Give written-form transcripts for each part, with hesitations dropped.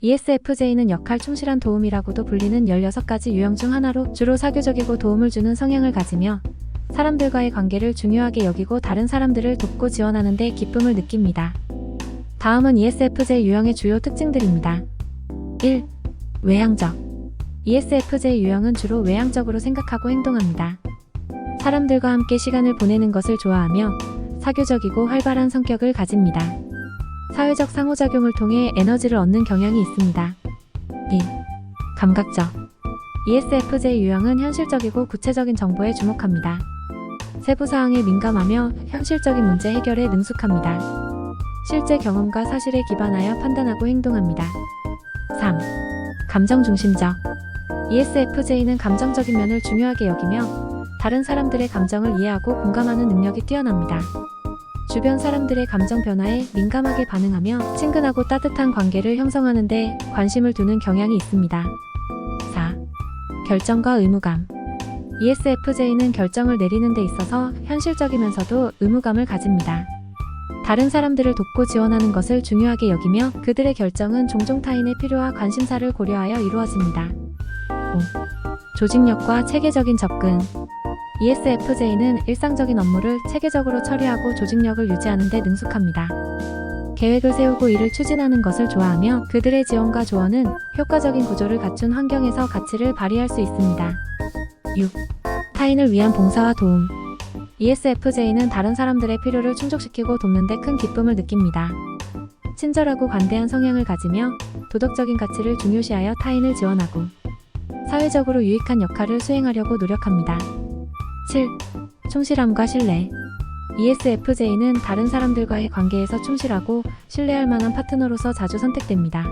ESFJ는 역할 충실한 도움이라고도 불리는 16가지 유형 중 하나로 주로 사교적이고 도움을 주는 성향을 가지며 사람들과의 관계를 중요하게 여기고 다른 사람들을 돕고 지원하는 데 기쁨을 느낍니다. 다음은 ESFJ 유형의 주요 특징들입니다. 1. 외향적. ESFJ 유형은 주로 외향적으로 생각하고 행동합니다. 사람들과 함께 시간을 보내는 것을 좋아하며 사교적이고 활발한 성격을 가집니다. 사회적 상호작용을 통해 에너지를 얻는 경향이 있습니다. 2. 감각적. ESFJ 유형은 현실적이고 구체적인 정보에 주목합니다. 세부사항에 민감하며 현실적인 문제 해결에 능숙합니다. 실제 경험과 사실에 기반하여 판단하고 행동합니다. 3. 감정 중심적. ESFJ는 감정적인 면을 중요하게 여기며 다른 사람들의 감정을 이해하고 공감하는 능력이 뛰어납니다. 주변 사람들의 감정 변화에 민감하게 반응하며 친근하고 따뜻한 관계를 형성하는 데 관심을 두는 경향이 있습니다. 4. 결정과 의무감. ESFJ는 결정을 내리는 데 있어서 현실적이면서도 의무감을 가집니다. 다른 사람들을 돕고 지원하는 것을 중요하게 여기며 그들의 결정은 종종 타인의 필요와 관심사를 고려하여 이루어집니다. 5. 조직력과 체계적인 접근. ESFJ는 일상적인 업무를 체계적으로 처리하고 조직력을 유지하는 데 능숙합니다. 계획을 세우고 일을 추진하는 것을 좋아하며 그들의 지원과 조언은 효과적인 구조를 갖춘 환경에서 가치를 발휘할 수 있습니다. 6. 타인을 위한 봉사와 도움. ESFJ는 다른 사람들의 필요를 충족시키고 돕는 데 큰 기쁨을 느낍니다. 친절하고 관대한 성향을 가지며 도덕적인 가치를 중요시하여 타인을 지원하고 사회적으로 유익한 역할을 수행하려고 노력합니다. 7. 충실함과 신뢰. ESFJ는 다른 사람들과의 관계에서 충실하고 신뢰할 만한 파트너로서 자주 선택됩니다.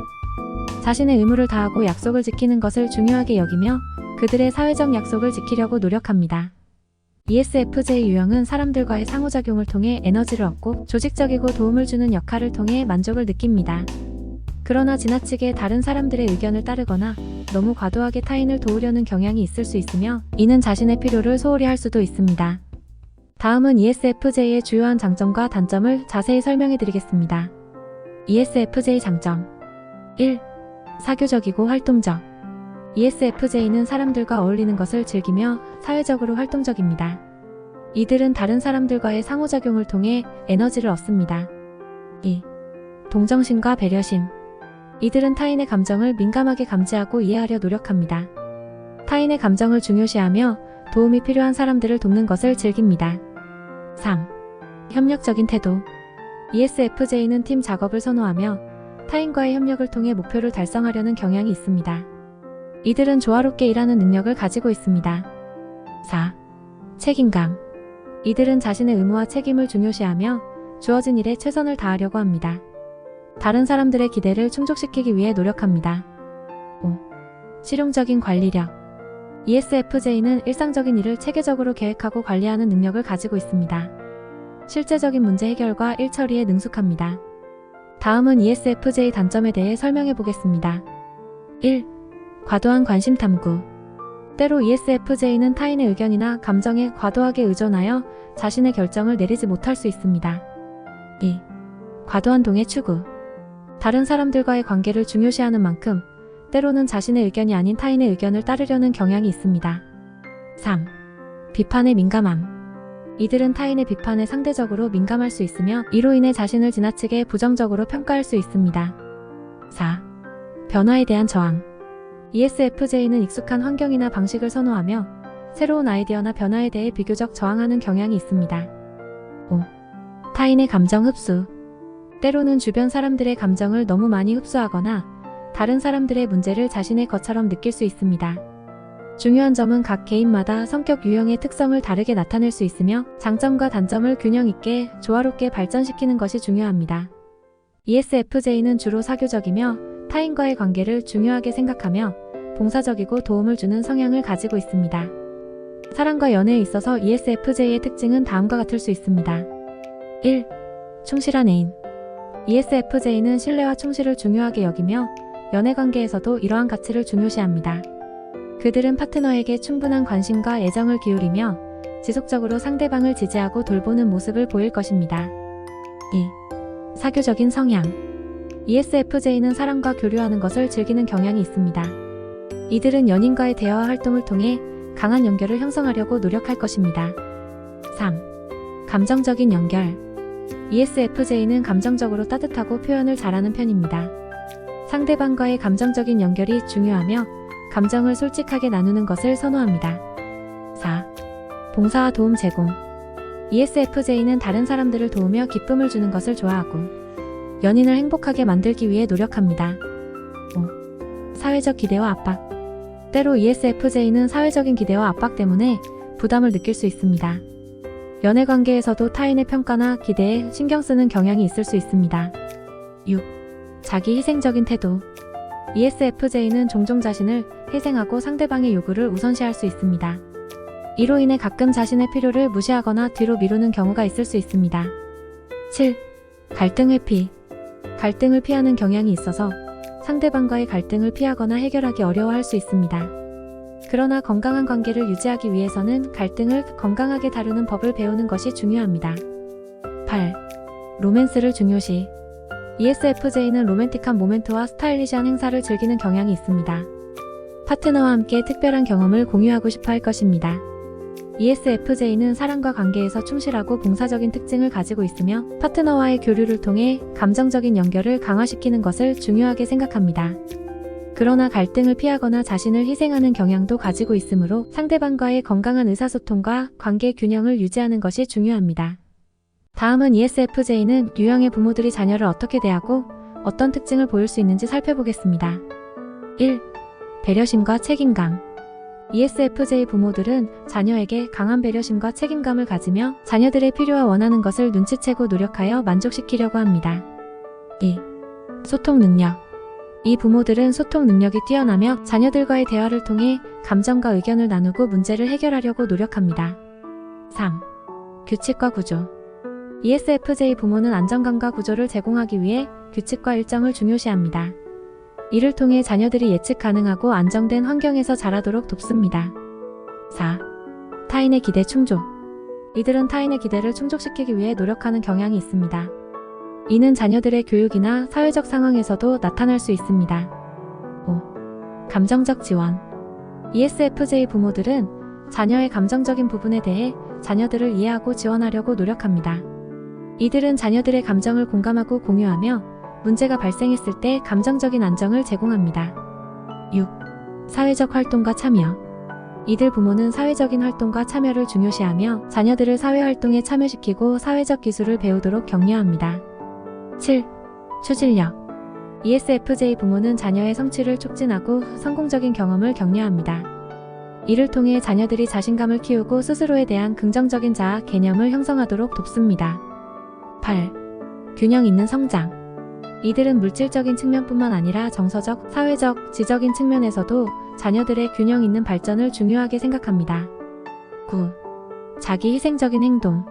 자신의 의무를 다하고 약속을 지키는 것을 중요하게 여기며 그들의 사회적 약속을 지키려고 노력합니다. ESFJ 유형은 사람들과의 상호작용을 통해 에너지를 얻고 조직적이고 도움을 주는 역할을 통해 만족을 느낍니다. 그러나 지나치게 다른 사람들의 의견을 따르거나 너무 과도하게 타인을 도우려는 경향이 있을 수 있으며 이는 자신의 필요를 소홀히 할 수도 있습니다. 다음은 ESFJ의 주요한 장점과 단점을 자세히 설명해 드리겠습니다. ESFJ 장점. 1. 사교적이고 활동적. ESFJ는 사람들과 어울리는 것을 즐기며 사회적으로 활동적입니다. 이들은 다른 사람들과의 상호작용을 통해 에너지를 얻습니다. 2. 동정심과 배려심. 이들은 타인의 감정을 민감하게 감지하고 이해하려 노력합니다. 타인의 감정을 중요시하며 도움이 필요한 사람들을 돕는 것을 즐깁니다. 3. 협력적인 태도. ESFJ는 팀 작업을 선호하며 타인과의 협력을 통해 목표를 달성하려는 경향이 있습니다. 이들은 조화롭게 일하는 능력을 가지고 있습니다. 4. 책임감. 이들은 자신의 의무와 책임을 중요시하며 주어진 일에 최선을 다하려고 합니다. 다른 사람들의 기대를 충족시키기 위해 노력합니다. 5. 실용적인 관리력. ESFJ는 일상적인 일을 체계적으로 계획하고 관리하는 능력을 가지고 있습니다. 실제적인 문제 해결과 일 처리에 능숙합니다. 다음은 ESFJ 단점에 대해 설명해 보겠습니다. 1. 과도한 관심 탐구. 때로 ESFJ는 타인의 의견이나 감정에 과도하게 의존하여 자신의 결정을 내리지 못할 수 있습니다. 2. 과도한 동의 추구. 다른 사람들과의 관계를 중요시하는 만큼 때로는 자신의 의견이 아닌 타인의 의견을 따르려는 경향이 있습니다. 3. 비판에 민감함. 이들은 타인의 비판에 상대적으로 민감할 수 있으며 이로 인해 자신을 지나치게 부정적으로 평가할 수 있습니다. 4. 변화에 대한 저항. ESFJ는 익숙한 환경이나 방식을 선호하며 새로운 아이디어나 변화에 대해 비교적 저항하는 경향이 있습니다. 5. 타인의 감정 흡수. 때로는 주변 사람들의 감정을 너무 많이 흡수하거나 다른 사람들의 문제를 자신의 것처럼 느낄 수 있습니다. 중요한 점은 각 개인마다 성격 유형의 특성을 다르게 나타낼 수 있으며 장점과 단점을 균형 있게 조화롭게 발전시키는 것이 중요합니다. ESFJ는 주로 사교적이며 타인과의 관계를 중요하게 생각하며 봉사적이고 도움을 주는 성향을 가지고 있습니다. 사랑과 연애에 있어서 ESFJ의 특징은 다음과 같을 수 있습니다. 1. 충실한 애인. ESFJ는 신뢰와 충실을 중요하게 여기며 연애관계에서도 이러한 가치를 중요시합니다. 그들은 파트너에게 충분한 관심과 애정을 기울이며 지속적으로 상대방을 지지하고 돌보는 모습을 보일 것입니다. 2. 사교적인 성향. ESFJ는 사람과 교류하는 것을 즐기는 경향이 있습니다. 이들은 연인과의 대화와 활동을 통해 강한 연결을 형성하려고 노력할 것입니다. 3. 감정적인 연결. ESFJ는 감정적으로 따뜻하고 표현을 잘하는 편입니다. 상대방과의 감정적인 연결이 중요하며 감정을 솔직하게 나누는 것을 선호합니다. 4. 봉사와 도움 제공. ESFJ는 다른 사람들을 도우며 기쁨을 주는 것을 좋아하고 연인을 행복하게 만들기 위해 노력합니다. 5. 사회적 기대와 압박. 때로 ESFJ는 사회적인 기대와 압박 때문에 부담을 느낄 수 있습니다. 연애 관계에서도 타인의 평가나 기대에 신경 쓰는 경향이 있을 수 있습니다. 6. 자기 희생적인 태도. ESFJ는 종종 자신을 희생하고 상대방의 요구를 우선시할 수 있습니다. 이로 인해 가끔 자신의 필요를 무시하거나 뒤로 미루는 경우가 있을 수 있습니다. 7. 갈등 회피. 갈등을 피하는 경향이 있어서 상대방과의 갈등을 피하거나 해결하기 어려워할 수 있습니다. 그러나 건강한 관계를 유지하기 위해서는 갈등을 건강하게 다루는 법을 배우는 것이 중요합니다. 8. 로맨스를 중요시. ESFJ는 로맨틱한 모멘트와 스타일리시한 행사를 즐기는 경향이 있습니다. 파트너와 함께 특별한 경험을 공유하고 싶어 할 것입니다. ESFJ는 사람과 관계에서 충실하고 봉사적인 특징을 가지고 있으며 파트너와의 교류를 통해 감정적인 연결을 강화시키는 것을 중요하게 생각합니다. 그러나 갈등을 피하거나 자신을 희생하는 경향도 가지고 있으므로 상대방과의 건강한 의사소통과 관계 균형을 유지하는 것이 중요합니다. 다음은 ESFJ는 유형의 부모들이 자녀를 어떻게 대하고 어떤 특징을 보일 수 있는지 살펴보겠습니다. 1. 배려심과 책임감. ESFJ 부모들은 자녀에게 강한 배려심과 책임감을 가지며 자녀들의 필요와 원하는 것을 눈치채고 노력하여 만족시키려고 합니다. 2. 소통 능력. 이 부모들은 소통 능력이 뛰어나며 자녀들과의 대화를 통해 감정과 의견을 나누고 문제를 해결하려고 노력합니다. 3. 규칙과 구조. ESFJ 부모는 안정감과 구조를 제공하기 위해 규칙과 일정을 중요시합니다. 이를 통해 자녀들이 예측 가능하고 안정된 환경에서 자라도록 돕습니다. 4. 타인의 기대 충족. 이들은 타인의 기대를 충족시키기 위해 노력하는 경향이 있습니다. 이는 자녀들의 교육이나 사회적 상황에서도 나타날 수 있습니다. 5. 감정적 지원. ESFJ 부모들은 자녀의 감정적인 부분에 대해 자녀들을 이해하고 지원하려고 노력합니다. 이들은 자녀들의 감정을 공감하고 공유하며 문제가 발생했을 때 감정적인 안정을 제공합니다. 6. 사회적 활동과 참여. 이들 부모는 사회적인 활동과 참여를 중요시하며 자녀들을 사회활동에 참여시키고 사회적 기술을 배우도록 격려합니다. 7. 추진력. ESFJ 부모는 자녀의 성취를 촉진하고 성공적인 경험을 격려합니다. 이를 통해 자녀들이 자신감을 키우고 스스로에 대한 긍정적인 자아 개념을 형성하도록 돕습니다. 8. 균형 있는 성장. 이들은 물질적인 측면뿐만 아니라 정서적, 사회적, 지적인 측면에서도 자녀들의 균형 있는 발전을 중요하게 생각합니다. 9. 자기 희생적인 행동.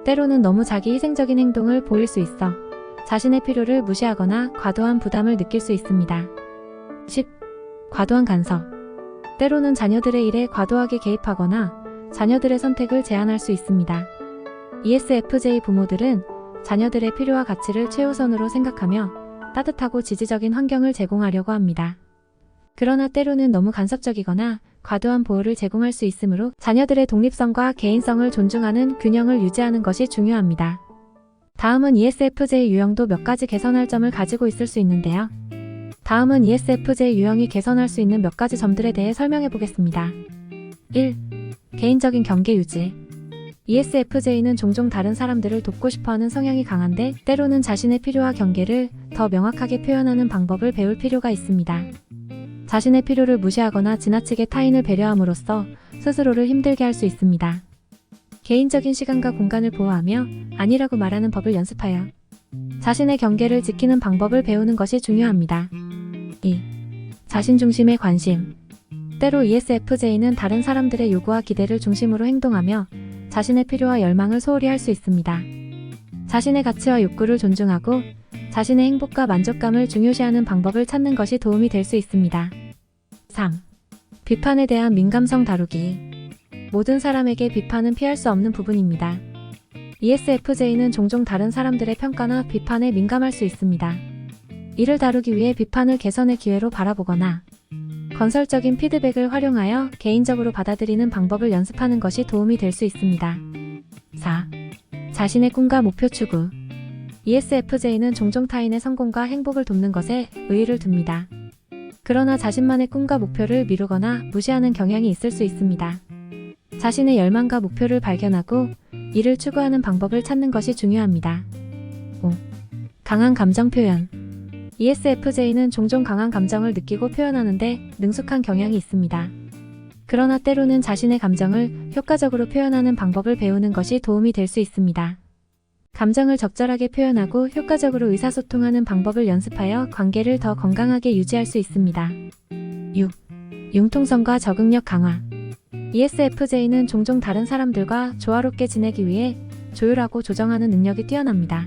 때로는 너무 자기 희생적인 행동을 보일 수 있어 자신의 필요를 무시하거나 과도한 부담을 느낄 수 있습니다. 10. 과도한 간섭. 때로는 자녀들의 일에 과도하게 개입하거나 자녀들의 선택을 제한할 수 있습니다. ESFJ 부모들은 자녀들의 필요와 가치를 최우선으로 생각하며 따뜻하고 지지적인 환경을 제공하려고 합니다. 그러나 때로는 너무 간섭적이거나 과도한 보호를 제공할 수 있으므로 자녀들의 독립성과 개인성을 존중하는 균형을 유지하는 것이 중요합니다. 다음은 ESFJ 유형도 몇 가지 개선할 점을 가지고 있을 수 있는데요. 다음은 ESFJ 유형이 개선할 수 있는 몇 가지 점들에 대해 설명해 보겠습니다. 1. 개인적인 경계 유지. ESFJ는 종종 다른 사람들을 돕고 싶어하는 성향이 강한데 때로는 자신의 필요와 경계를 더 명확하게 표현하는 방법을 배울 필요가 있습니다. 자신의 필요를 무시하거나 지나치게 타인을 배려함으로써 스스로를 힘들게 할 수 있습니다. 개인적인 시간과 공간을 보호하며 아니라고 말하는 법을 연습하여 자신의 경계를 지키는 방법을 배우는 것이 중요합니다. 2. 자신중심의 관심. 때로 ESFJ는 다른 사람들의 요구와 기대를 중심으로 행동하며 자신의 필요와 열망을 소홀히 할 수 있습니다. 자신의 가치와 욕구를 존중하고 자신의 행복과 만족감을 중요시하는 방법을 찾는 것이 도움이 될 수 있습니다. 3. 비판에 대한 민감성 다루기. 모든 사람에게 비판은 피할 수 없는 부분입니다. ESFJ는 종종 다른 사람들의 평가나 비판에 민감할 수 있습니다. 이를 다루기 위해 비판을 개선의 기회로 바라보거나 건설적인 피드백을 활용하여 개인적으로 받아들이는 방법을 연습하는 것이 도움이 될 수 있습니다. 4. 자신의 꿈과 목표 추구. ESFJ는 종종 타인의 성공과 행복을 돕는 것에 의의를 둡니다. 그러나 자신만의 꿈과 목표를 미루거나 무시하는 경향이 있을 수 있습니다. 자신의 열망과 목표를 발견하고 이를 추구하는 방법을 찾는 것이 중요합니다. 5. 강한 감정 표현. ESFJ는 종종 강한 감정을 느끼고 표현하는데 능숙한 경향이 있습니다. 그러나 때로는 자신의 감정을 효과적으로 표현하는 방법을 배우는 것이 도움이 될 수 있습니다. 감정을 적절하게 표현하고 효과적으로 의사소통하는 방법을 연습하여 관계를 더 건강하게 유지할 수 있습니다. 6. 융통성과 적응력 강화. ESFJ는 종종 다른 사람들과 조화롭게 지내기 위해 조율하고 조정하는 능력이 뛰어납니다.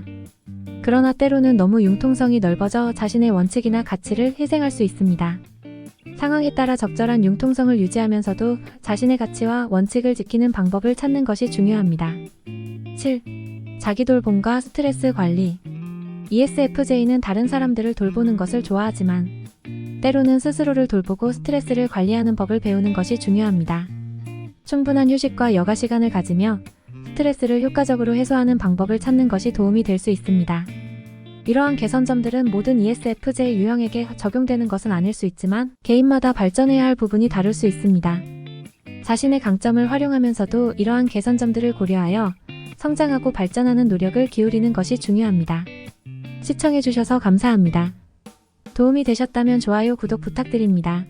그러나 때로는 너무 융통성이 넓어져 자신의 원칙이나 가치를 희생할 수 있습니다. 상황에 따라 적절한 융통성을 유지하면서도 자신의 가치와 원칙을 지키는 방법을 찾는 것이 중요합니다. 7. 자기돌봄과 스트레스 관리. ESFJ는 다른 사람들을 돌보는 것을 좋아하지만 때로는 스스로를 돌보고 스트레스를 관리하는 법을 배우는 것이 중요합니다. 충분한 휴식과 여가 시간을 가지며 스트레스를 효과적으로 해소하는 방법을 찾는 것이 도움이 될 수 있습니다. 이러한 개선점들은 모든 ESFJ 유형에게 적용되는 것은 아닐 수 있지만 개인마다 발전해야 할 부분이 다를 수 있습니다. 자신의 강점을 활용하면서도 이러한 개선점들을 고려하여 성장하고 발전하는 노력을 기울이는 것이 중요합니다. 시청해주셔서 감사합니다. 도움이 되셨다면 좋아요, 구독 부탁드립니다.